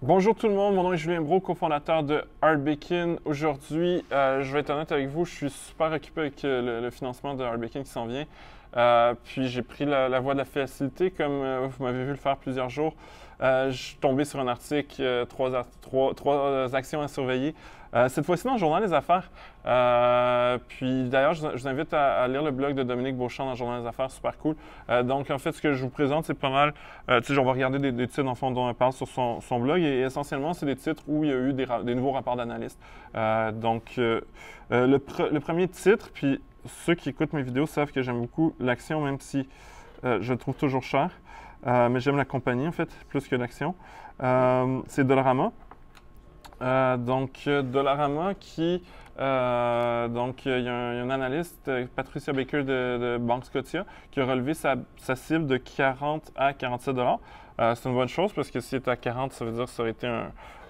Bonjour tout le monde, mon nom est Julien Brault, cofondateur de Hardbacon. Aujourd'hui, je vais être honnête avec vous, je suis super occupé avec le financement de Hardbacon qui s'en vient. Puis j'ai pris la voie de la facilité, comme vous m'avez vu le faire plusieurs jours. Je suis tombé sur un article, trois actions à surveiller. Cette fois-ci dans le Journal des Affaires. Puis d'ailleurs, je vous invite à lire le blog de Dominique Beauchamp dans le Journal des Affaires, super cool. Donc en fait, ce que je vous présente, c'est pas mal. Tu sais, on va regarder des titres en fond dont elle parle sur son blog et essentiellement, c'est des titres où il y a eu des nouveaux rapports d'analystes. Le premier titre, puis ceux qui écoutent mes vidéos savent que j'aime beaucoup l'action, même si je le trouve toujours cher. Mais j'aime la compagnie, en fait, plus que l'action. C'est Dollarama. Dollarama qui. Il y a un analyste, Patricia Baker de Banque Scotia, qui a relevé sa cible de 40 à 47 dollars. C'est une bonne chose parce que s'il était à 40, ça veut dire que ça aurait été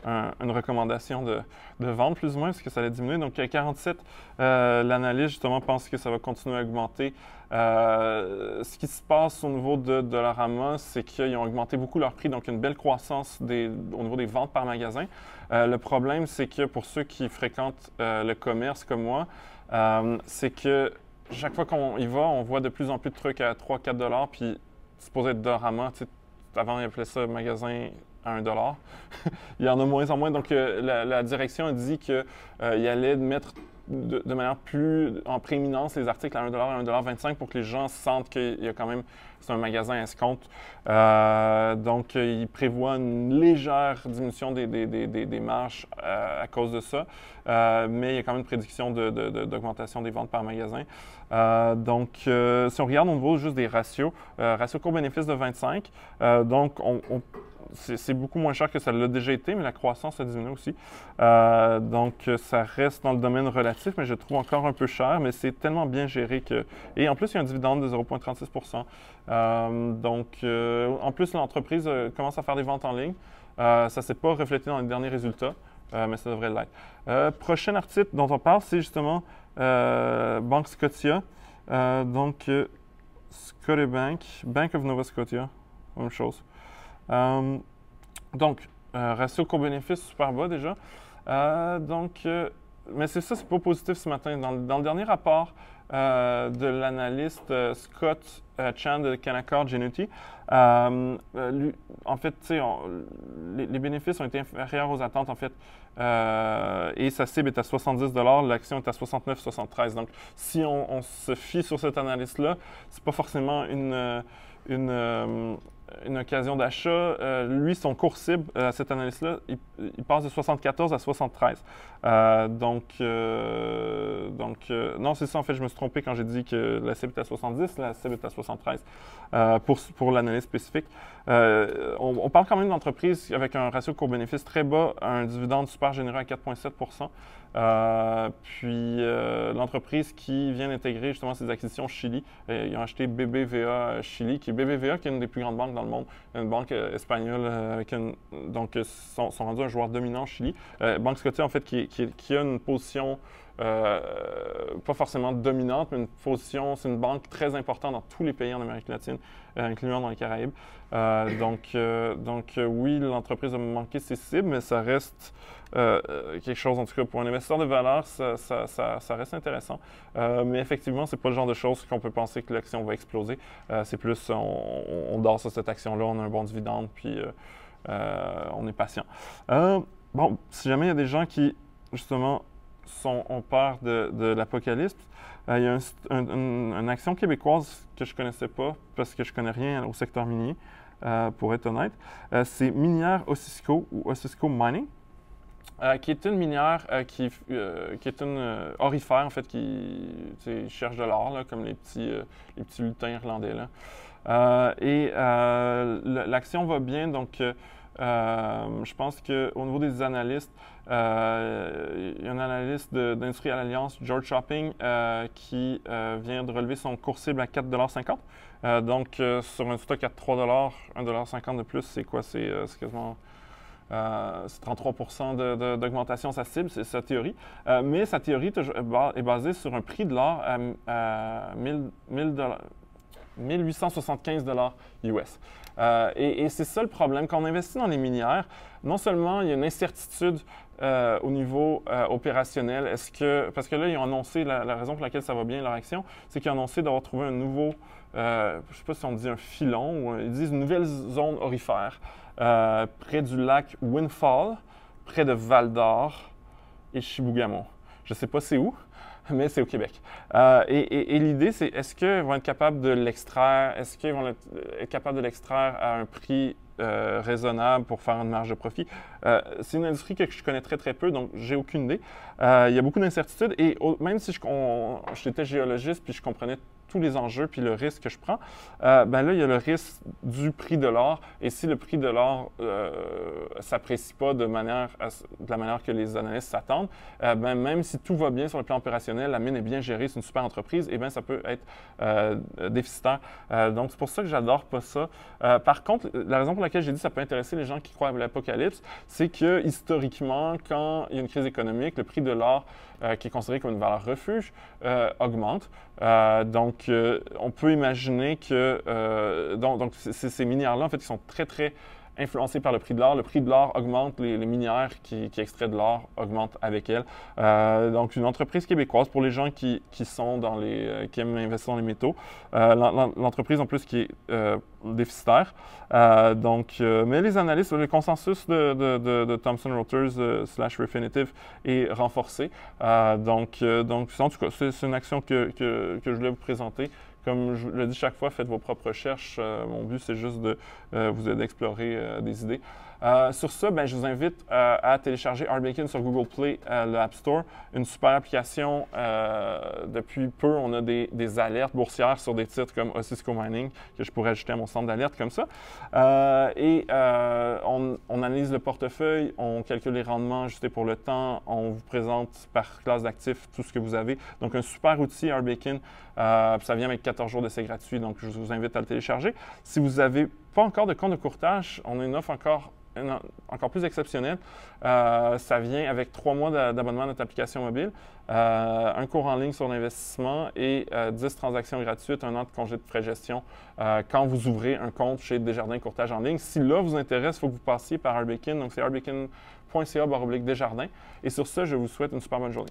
une recommandation de vente plus ou moins, parce que ça allait diminuer. Donc à 47, l'analyste justement pense que ça va continuer à augmenter. Ce qui se passe au niveau de Dollarama, c'est qu'ils ont augmenté beaucoup leur prix, donc une belle croissance au niveau des ventes par magasin. Le problème, c'est que pour ceux qui fréquentent le commerce comme moi, c'est que chaque fois qu'on y va, on voit de plus en plus de trucs à 3-4 dollars, puis supposé être Dollarama, tu sais, avant ils appelaient ça magasin à 1 dollar. Il y en a moins en moins, donc la direction a dit qu'il allait mettre de manière plus en prééminence les articles à 1 dollar, à 1,25 $ pour que les gens sentent qu'il y a quand même, c'est un magasin à escompte. Il prévoit une légère diminution des marges à cause de ça, mais il y a quand même une prédiction d'augmentation des ventes par magasin. Si on regarde au niveau juste des ratios, ratio court-bénéfice de 25, c'est beaucoup moins cher que ça l'a déjà été, mais la croissance a diminué aussi. Ça reste dans le domaine relatif, mais je trouve encore un peu cher, mais c'est tellement bien géré que... Et en plus, il y a un dividende de 0,36 %. En plus, l'entreprise commence à faire des ventes en ligne. Ça ne s'est pas reflété dans les derniers résultats, mais ça devrait l'être. Prochain article dont on parle, c'est justement Banque Scotia. Scotiabank, Bank of Nova Scotia, même chose. Ratio court-bénéfice super bas déjà. Mais c'est ça, c'est pas positif ce matin. Dans le dernier rapport de l'analyste Scott Chan de Canaccord Genuity, en fait, tu sais, les bénéfices ont été inférieurs aux attentes, en fait. Et sa cible est à 70 $, l'action est à 69,73 $. Donc, si on se fie sur cette analyse-là, c'est pas forcément une occasion d'achat. Lui, son cours cible à cette analyse-là, il passe de 74 à 73. Non, c'est ça, en fait, je me suis trompé quand j'ai dit que la cible est à 70, la cible est à 73 pour l'analyse spécifique. On parle quand même d'entreprise avec un ratio court-bénéfice très bas, un dividende super généreux à 4,7 %. L'entreprise qui vient d'intégrer justement ses acquisitions au Chili, ils ont acheté BBVA Chili, qui est BBVA, qui est une des plus grandes banques dans le monde, une banque espagnole, sont rendus un joueur dominant au Chili. Banque Scotia, en fait, qui a une position pas forcément dominante, mais une position, c'est une banque très importante dans tous les pays en Amérique latine, incluant dans les Caraïbes. Oui, l'entreprise a manqué ses cibles, mais ça reste quelque chose, en tout cas, pour un investisseur de valeur, ça reste intéressant. Mais effectivement, c'est pas le genre de choses qu'on peut penser que l'action va exploser. C'est plus, on dort sur cette action-là, on a un bon dividende, puis on est patient. Si jamais il y a des gens qui, justement, ont peur de l'apocalypse, il y a une action québécoise que je ne connaissais pas parce que je ne connais rien au secteur minier, pour être honnête. C'est Minière Osisko ou Osisko Mining, qui est une minière qui est une orifère, en fait, qui cherche de l'or, là, comme les petits lutins irlandais. Là. L'action va bien, donc je pense qu'au niveau des analystes, il y a un analyste d'Industrial Alliance, George Shopping, qui vient de relever son cours cible à 4,50 $. Sur un stock à 3 $, 1,50 $ de plus, c'est quoi? C'est quasiment... c'est 33 % d'augmentation sa cible, c'est sa théorie. Mais sa théorie est basée sur un prix de l'or à 1000 $. 1875 US. Et c'est ça le problème. Quand on investit dans les minières, non seulement il y a une incertitude au niveau opérationnel, parce que là, ils ont annoncé, la raison pour laquelle ça va bien leur action, c'est qu'ils ont annoncé d'avoir trouvé un nouveau, je ne sais pas si on dit un filon, ou ils disent une nouvelle zone aurifère près du lac Windfall, près de Val-d'Or et Chibougamau. Je ne sais pas c'est où, mais c'est au Québec. Et l'idée, c'est est-ce qu'ils vont être capables de l'extraire? Est-ce qu'ils vont être capables de l'extraire à un prix raisonnable pour faire une marge de profit? C'est une industrie que je connais très, très peu, donc j'ai aucune idée. Il y a beaucoup d'incertitudes et même si j'étais géologiste puis je comprenais tous les enjeux puis le risque que je prends, ben là, il y a le risque du prix de l'or. Et si le prix de l'or ne s'apprécie pas de la manière que les analystes s'attendent, ben même si tout va bien sur le plan opérationnel, la mine est bien gérée, c'est une super entreprise, et bien ça peut être déficitaire. Donc, c'est pour ça que j'adore pas ça. Par contre, la raison pour laquelle j'ai dit que ça peut intéresser les gens qui croient à l'apocalypse, c'est que historiquement, quand il y a une crise économique, le prix de l'or, qui est considéré comme une valeur refuge, augmente. Donc, on peut imaginer que donc ces minières-là, en fait, ils sont très, très influencés par le prix de l'or. Le prix de l'or augmente, les minières qui extraient de l'or augmentent avec elle. Donc, une entreprise québécoise pour les gens qui sont qui aiment investir dans les métaux. L'entreprise, en plus, qui est déficitaire. Mais les analystes, le consensus de Thomson Reuters / Refinitiv est renforcé. Donc, en tout cas, c'est une action que je voulais vous présenter. Comme je le dis chaque fois, faites vos propres recherches. Mon but, c'est juste de vous aider à explorer des idées. Sur ça, ben, je vous invite à télécharger RBacon sur Google Play, le App Store. Une super application. Depuis peu, on a des alertes boursières sur des titres comme Osisko Mining que je pourrais ajouter à mon centre d'alerte comme ça. On analyse le portefeuille, on calcule les rendements ajustés pour le temps, on vous présente par classe d'actifs tout ce que vous avez. Donc, un super outil, RBacon. Ça vient avec 14 jours d'essai gratuit, donc je vous invite à le télécharger. Si vous n'avez pas encore de compte de courtage, on a une offre encore plus exceptionnelle. Ça vient avec 3 mois d'abonnement à notre application mobile, un cours en ligne sur l'investissement et 10 transactions gratuites, 1 an de congé de frais de gestion quand vous ouvrez un compte chez Desjardins Courtage en ligne. Si là vous intéresse, il faut que vous passiez par RBacon. Donc, c'est rbacon.ca/Desjardins. Et sur ce, je vous souhaite une super bonne journée.